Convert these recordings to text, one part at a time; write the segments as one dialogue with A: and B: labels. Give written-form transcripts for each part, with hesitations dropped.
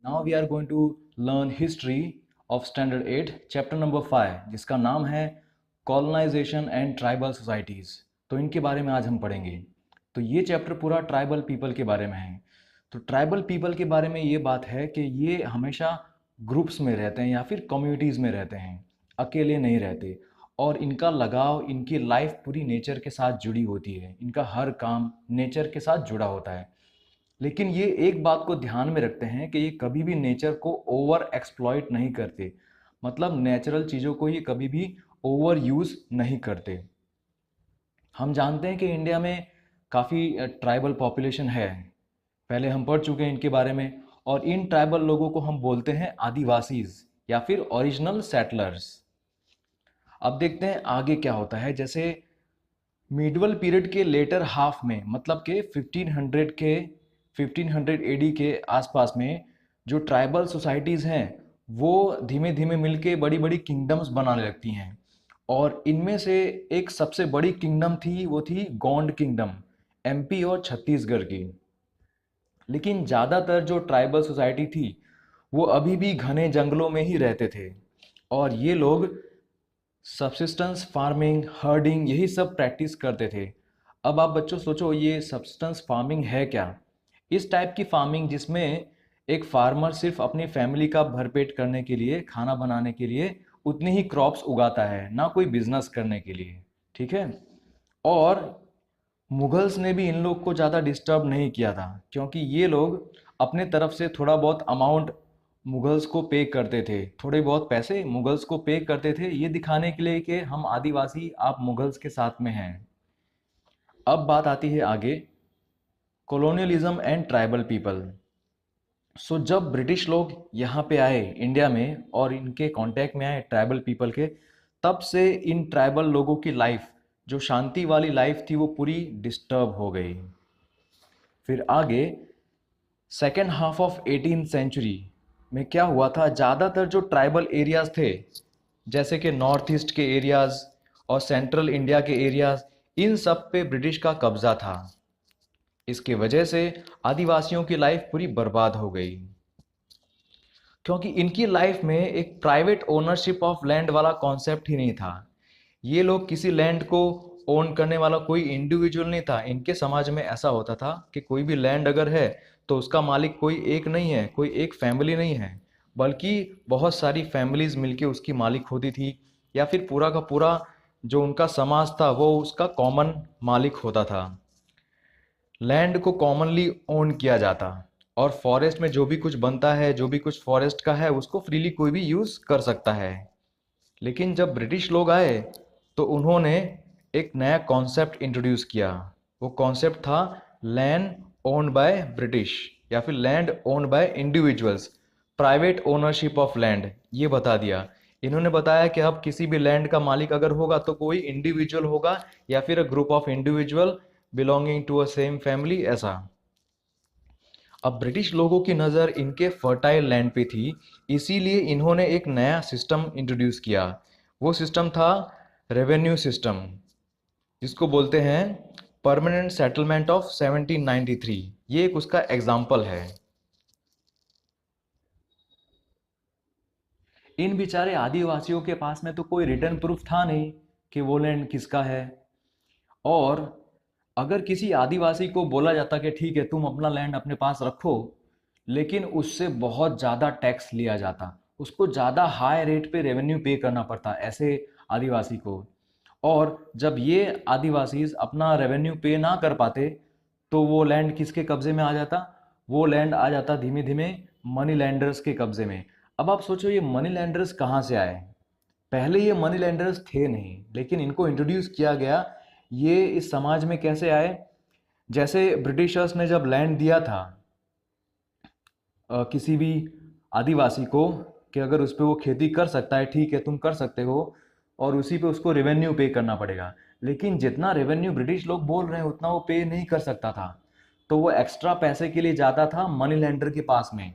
A: Now we are going to learn history of standard 8 chapter number 5 जिसका नाम है colonisation and tribal societies. तो इनके बारे में आज हम पढ़ेंगे। तो ये चैप्टर पूरा ट्राइबल पीपल के बारे में है। तो ट्राइबल पीपल के बारे में ये बात है कि ये हमेशा ग्रुप्स में रहते हैं या फिर कम्युनिटीज़ में रहते हैं, अकेले नहीं रहते। और इनका लगाव, इनकी लाइफ पूरी नेचर के साथ जुड़ी होती है। इनका हर काम नेचर के साथ जुड़ा होता है। लेकिन ये एक बात को ध्यान में रखते हैं कि ये कभी भी नेचर को ओवर एक्सप्लॉइट नहीं करते। मतलब नेचुरल चीज़ों को ये कभी भी ओवर यूज़ नहीं करते। हम जानते हैं कि इंडिया में काफ़ी ट्राइबल पॉपुलेशन है। पहले हम पढ़ चुके हैं इनके बारे में। और इन ट्राइबल लोगों को हम बोलते हैं आदिवासीज या फिर ओरिजिनल सेटलर्स। अब देखते हैं आगे क्या होता है। जैसे मिडवल पीरियड के लेटर हाफ में, मतलब के 1500 एडी के आसपास में जो ट्राइबल सोसाइटीज़ हैं वो धीमे धीमे मिलके बड़ी बड़ी किंगडम्स बनाने लगती हैं। और इनमें से एक सबसे बड़ी किंगडम थी, वो थी गोंड किंगडम, एमपी और छत्तीसगढ़ की। लेकिन ज़्यादातर जो ट्राइबल सोसाइटी थी वो अभी भी घने जंगलों में ही रहते थे। और ये लोग सब्सिस्टेंस फार्मिंग, हर्डिंग, यही सब प्रैक्टिस करते थे। अब आप बच्चों सोचो, ये सब्सिस्टेंस फार्मिंग है क्या? इस टाइप की फार्मिंग जिसमें एक फार्मर सिर्फ अपनी फैमिली का भरपेट करने के लिए, खाना बनाने के लिए उतनी ही क्रॉप्स उगाता है, ना कोई बिजनेस करने के लिए। ठीक है। और मुगल्स ने भी इन लोग को ज़्यादा डिस्टर्ब नहीं किया था, क्योंकि ये लोग अपने तरफ से थोड़ा बहुत अमाउंट मुगल्स को पे करते थे। थोड़े बहुत पैसे मुगल्स को पे करते थे, ये दिखाने के लिए कि हम आदिवासी, आप मुगल्स के साथ में हैं। अब बात आती है आगे, कॉलोनियलिज्म एंड ट्राइबल पीपल। सो जब ब्रिटिश लोग यहाँ पे आए इंडिया में और इनके कांटेक्ट में आए ट्राइबल पीपल के, तब से इन ट्राइबल लोगों की लाइफ, जो शांति वाली लाइफ थी, वो पूरी डिस्टर्ब हो गई। फिर आगे second half of 18th century में क्या हुआ था, ज़्यादातर जो ट्राइबल एरियाज थे, जैसे कि नॉर्थ ईस्ट के एरियाज और सेंट्रल इंडिया के एरियाज, इन सब पे ब्रिटिश का कब्जा था। इसके वजह से आदिवासियों की लाइफ पूरी बर्बाद हो गई, क्योंकि इनकी लाइफ में एक प्राइवेट ओनरशिप ऑफ लैंड वाला कॉन्सेप्ट ही नहीं था। ये लोग किसी लैंड को ओन करने वाला कोई इंडिविजुअल नहीं था। इनके समाज में ऐसा होता था कि कोई भी लैंड अगर है तो उसका मालिक कोई एक नहीं है, कोई एक फैमिली नहीं है, बल्कि बहुत सारी फैमिलीज मिलके उसकी मालिक होती थी। या फिर पूरा का पूरा जो उनका समाज था वो उसका कॉमन मालिक होता था। लैंड को कॉमनली ओन किया जाता। और फॉरेस्ट में जो भी कुछ बनता है, जो भी कुछ फॉरेस्ट का है, उसको फ्रीली कोई भी यूज़ कर सकता है। लेकिन जब ब्रिटिश लोग आए तो उन्होंने एक नया कॉन्सेप्ट इंट्रोड्यूस किया। वो कॉन्सेप्ट था लैंड ओन्ड बाय ब्रिटिश या फिर land owned by individuals, private ownership of land. ये बता दिया इन्होंने, बताया कि अब किसी भी लैंड का मालिक अगर होगा तो कोई इंडिविजुअल होगा या फिर a group of individual belonging to a same family, ऐसा। अब ब्रिटिश लोगों की नज़र इनके फर्टाइल लैंड पे थी, इसीलिए इन्होंने एक नया सिस्टम इंट्रोड्यूस किया। वो सिस्टम था रेवेन्यू सिस्टम, जिसको बोलते हैं परमानेंट सेटलमेंट ऑफ 1793। ये एक उसका एग्जाम्पल है। इन बेचारे आदिवासियों के पास में तो कोई रिटर्न प्रूफ था नहीं कि वो लैंड किसका है। और अगर किसी आदिवासी को बोला जाता कि ठीक है तुम अपना लैंड अपने पास रखो, लेकिन उससे बहुत ज़्यादा टैक्स लिया जाता, उसको ज़्यादा हाई रेट पे रेवेन्यू पे करना पड़ता ऐसे आदिवासी को। और जब ये आदिवासी अपना रेवेन्यू पे ना कर पाते तो वो लैंड किसके कब्जे में आ जाता? वो लैंड आ जाता धीमे धीमे मनी लैंडर्स के कब्जे में। अब आप सोचो ये मनी लैंडर्स कहाँ से आए? पहले ये मनी लैंडर्स थे नहीं, लेकिन इनको इंट्रोड्यूस किया गया। ये इस समाज में कैसे आए? जैसे ब्रिटिशर्स ने जब लैंड दिया था किसी भी आदिवासी को कि अगर उस पर वो खेती कर सकता है, ठीक है तुम कर सकते हो, और उसी पे उसको रेवेन्यू पे करना पड़ेगा। लेकिन जितना रेवेन्यू ब्रिटिश लोग बोल रहे हैं उतना वो पे नहीं कर सकता था। तो वो एक्स्ट्रा पैसे के लिए जाता था मनी लैंडर के पास में,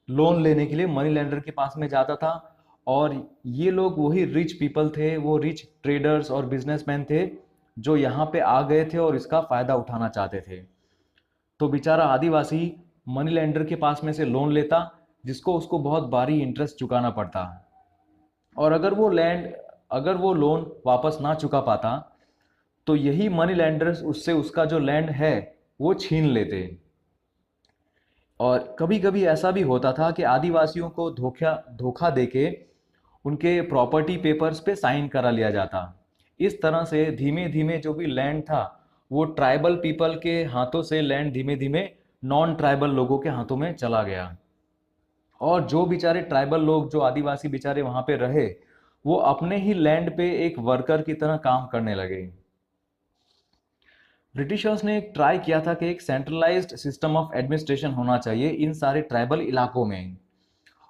A: लोन लेने के लिए मनी लैंडर के पास में जाता था। और ये लोग वही रिच पीपल थे, वो रिच ट्रेडर्स और बिजनेसमैन थे जो यहाँ पे आ गए थे और इसका फ़ायदा उठाना चाहते थे। तो बेचारा आदिवासी मनी लैंडर के पास में से लोन लेता, जिसको उसको बहुत भारी इंटरेस्ट चुकाना पड़ता। और अगर वो लोन वापस ना चुका पाता तो यही मनी लैंडर्स उससे उसका जो लैंड है वो छीन लेते। और कभी कभी ऐसा भी होता था कि आदिवासियों को धोखा धोखा देके उनके प्रॉपर्टी पेपर्स पे साइन करा लिया जाता। इस तरह से धीमे धीमे जो भी लैंड था वो ट्राइबल पीपल के हाथों से लैंड धीमे धीमे नॉन ट्राइबल लोगों के हाथों में चला गया। और जो बेचारे ट्राइबल लोग, जो आदिवासी बेचारे वहां पे रहे, वो अपने ही लैंड पे एक वर्कर की तरह काम करने लगे। ब्रिटिशर्स ने एक ट्राई किया था कि एक सेंट्रलाइज्ड सिस्टम ऑफ एडमिनिस्ट्रेशन होना चाहिए इन सारे ट्राइबल इलाकों में,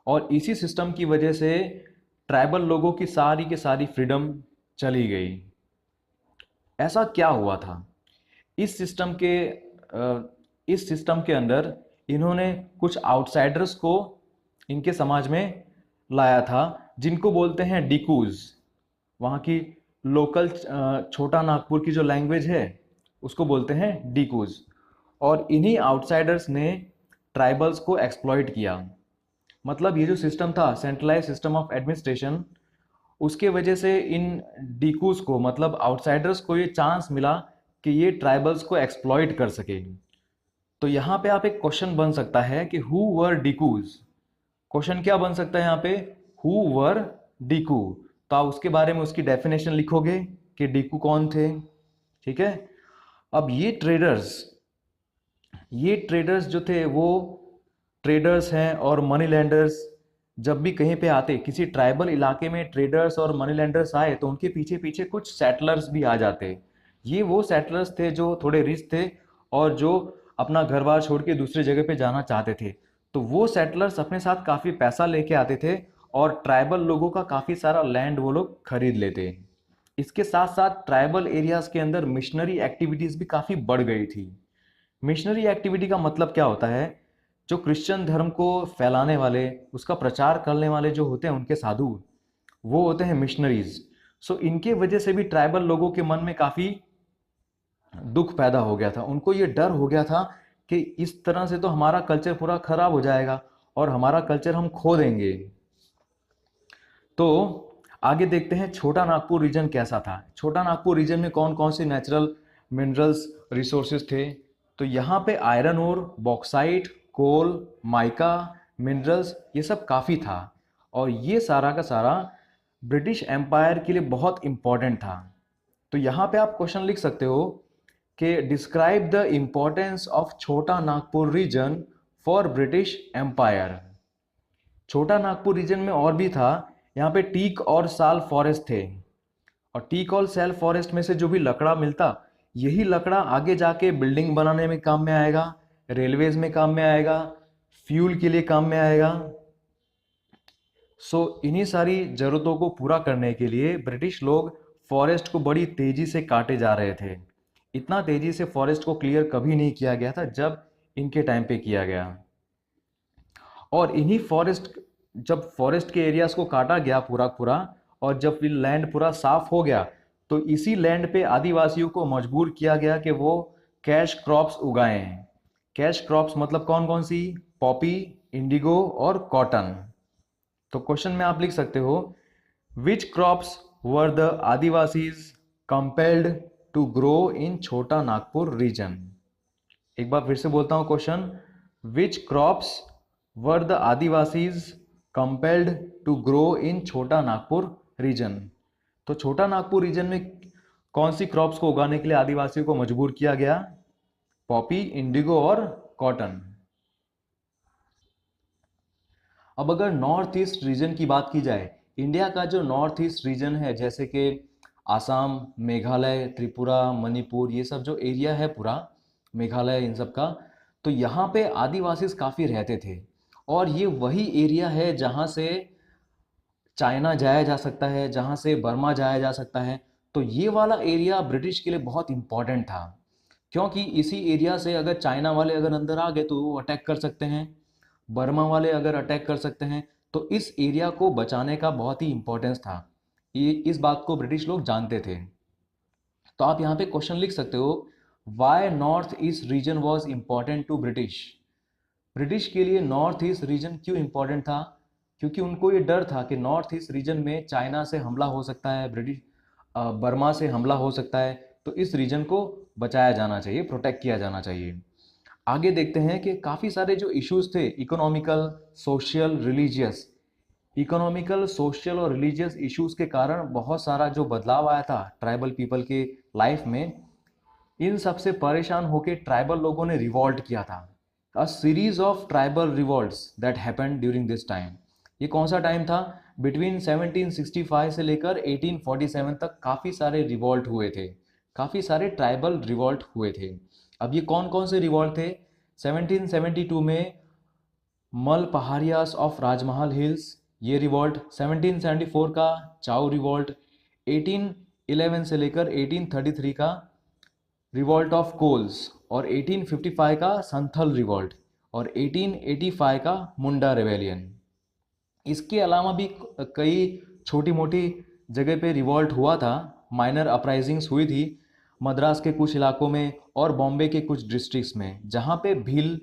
A: और इसी सिस्टम की वजह से ट्राइबल लोगों की सारी फ्रीडम चली गई। ऐसा क्या हुआ था? इस सिस्टम के इस सिस्टम के अंदर इन्होंने कुछ आउटसाइडर्स को इनके समाज में लाया था, जिनको बोलते हैं डिकूज। वहाँ की लोकल छोटा नागपुर की जो लैंग्वेज है उसको बोलते हैं डिकूज। और इन्हीं आउटसाइडर्स ने ट्राइबल्स को एक्सप्लॉइट किया। मतलब ये जो सिस्टम था, सेंट्रलाइज सिस्टम ऑफ एडमिनिस्ट्रेशन, उसके वजह से इन डिकूज को, मतलब आउटसाइडर्स को, ये चांस मिला कि ये ट्राइबल्स को एक्सप्लॉइट कर सके। तो यहाँ पे आप एक क्वेश्चन बन सकता है कि हु वर डिकूज। क्वेश्चन क्या बन सकता है यहाँ पे? हु वर डिकू। तो आप उसके बारे में उसकी डेफिनेशन लिखोगे कि डिकू कौन थे। ठीक है। अब ये ट्रेडर्स जो थे वो ट्रेडर्स हैं और मनी लैंडर्स। जब भी कहीं पे आते, किसी ट्राइबल इलाके में ट्रेडर्स और मनी लैंडर्स आए, तो उनके पीछे पीछे कुछ सेटलर्स भी आ जाते। ये वो सेटलर्स थे जो थोड़े रिच थे और जो अपना घर बार छोड़ के दूसरी जगह पे जाना चाहते थे। तो वो सेटलर्स अपने साथ काफ़ी पैसा लेके आते थे और ट्राइबल लोगों का काफ़ी सारा लैंड वो लोग खरीद लेते। इसके साथ साथ ट्राइबल एरियाज के अंदर मिशनरी एक्टिविटीज़ भी काफ़ी बढ़ गई थी। मिशनरी एक्टिविटी का मतलब क्या होता है? जो क्रिश्चियन धर्म को फैलाने वाले, उसका प्रचार करने वाले जो होते हैं, उनके साधु, वो होते हैं मिशनरीज। सो इनके वजह से भी ट्राइबल लोगों के मन में काफ़ी दुख पैदा हो गया था। उनको ये डर हो गया था कि इस तरह से तो हमारा कल्चर पूरा खराब हो जाएगा और हमारा कल्चर हम खो देंगे। तो आगे देखते हैं छोटा नागपुर रीजन कैसा था। छोटा नागपुर रीजन में कौन कौन से नेचुरल मिनरल्स रिसोर्सेज थे? तो यहाँ पे आयरन ओर, बॉक्साइट, कोल, माइका, मिनरल्स, ये सब काफ़ी था। और ये सारा का सारा ब्रिटिश एम्पायर के लिए बहुत इम्पॉर्टेंट था। तो यहाँ पे आप क्वेश्चन लिख सकते हो कि describe the importance of Chota Nagpur region for British empire. Chota Nagpur reason में और भी था। यहाँ पे टीक और साल फॉरेस्ट थे, और टीक और साल फॉरेस्ट में से जो भी लकड़ा मिलता, यही लकड़ा आगे जाके बिल्डिंग बनाने में काम में आएगा, रेलवेज में काम में आएगा, फ्यूल के लिए काम में आएगा। सो इन्हीं सारी ज़रूरतों को पूरा करने के लिए ब्रिटिश लोग फॉरेस्ट को बड़ी तेज़ी से काटे जा रहे थे। इतना तेज़ी से फॉरेस्ट को क्लियर कभी नहीं किया गया था जब इनके टाइम पे किया गया। और इन्हीं जब फॉरेस्ट के एरियाज को काटा गया पूरा पूरा, और जब लैंड पूरा साफ हो गया, तो इसी लैंड पे आदिवासियों को मजबूर किया गया कि वो कैश क्रॉप्स उगाएं। कैश क्रॉप्स मतलब कौन कौन सी? पॉपी, इंडिगो और कॉटन। तो क्वेश्चन में आप लिख सकते हो, which crops were the adivasis compelled to grow in Chota Nagpur region. एक बार फिर से बोलता हूं question, which crops were the adivasis compelled to grow in Chota Nagpur reason. तो छोटा नागपुर रीजन में कौन सी क्रॉप्स को उगाने के लिए आदिवासियों को मजबूर किया गया? पॉपी, इंडिगो और कॉटन। अब अगर नॉर्थ ईस्ट रीजन की बात की जाए, इंडिया का जो नॉर्थ ईस्ट रीजन है, जैसे कि आसाम, मेघालय, त्रिपुरा, मणिपुर, ये सब जो एरिया है पूरा, मेघालय, इन सब का, तो यहाँ पे आदिवासी काफ़ी रहते थे। और ये वही एरिया है जहाँ से चाइना जाया जा सकता है, जहाँ से बर्मा जाया जा सकता है। तो ये वाला एरिया ब्रिटिश के लिए बहुत इंपॉर्टेंट था, क्योंकि इसी एरिया से अगर चाइना वाले अगर अंदर आ गए तो वो अटैक कर सकते हैं, बर्मा वाले अगर अटैक कर सकते हैं। तो इस एरिया को बचाने का बहुत ही इंपॉर्टेंस था। ये इस बात को ब्रिटिश लोग जानते थे। तो आप यहाँ पे क्वेश्चन लिख सकते हो, why north east region was important to British. British के लिए नॉर्थ ईस्ट रीजन क्यों इंपॉर्टेंट था? क्योंकि उनको ये डर था कि नॉर्थ ईस्ट रीजन में चाइना से हमला हो सकता है, बर्मा से हमला हो सकता है, तो इस रीजन को बचाया जाना चाहिए, प्रोटेक्ट किया जाना चाहिए। आगे देखते हैं कि काफ़ी सारे जो इश्यूज थे, economical, social, religious, economical, social और रिलीजियस इश्यूज के कारण बहुत सारा जो बदलाव आया था ट्राइबल पीपल के लाइफ में, इन सब से परेशान होकर ट्राइबल लोगों ने रिवॉल्ट किया था। A series of tribal revolts that happened during this time. ये कौन सा टाइम था? बिटवीन 1765 से लेकर 1847 तक काफ़ी सारे रिवॉल्ट हुए थे, काफ़ी सारे ट्राइबल रिवॉल्ट हुए थे। अब ये कौन कौन से रिवॉल्ट थे? 1772 में मल पहाड़ियास ऑफ राजमहल हिल्स, ये रिवॉल्ट। 1774 का चाउ रिवॉल्ट। 1811 से लेकर 1833 का रिवॉल्ट ऑफ कोल्स, और 1855 का संथल रिवॉल्ट, और 1885 का मुंडा रेवेलियन। इसके अलावा भी कई छोटी मोटी जगह पे रिवॉल्ट हुआ था, माइनर अपराइजिंग्स हुई थी मद्रास के कुछ इलाकों में और बॉम्बे के कुछ डिस्ट्रिक्ट्स में, जहाँ पे भील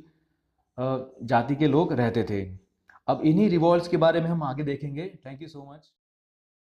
A: जाति के लोग रहते थे। अब इन्हीं रिवॉल्ट्स के बारे में हम आगे देखेंगे। Thank you so much.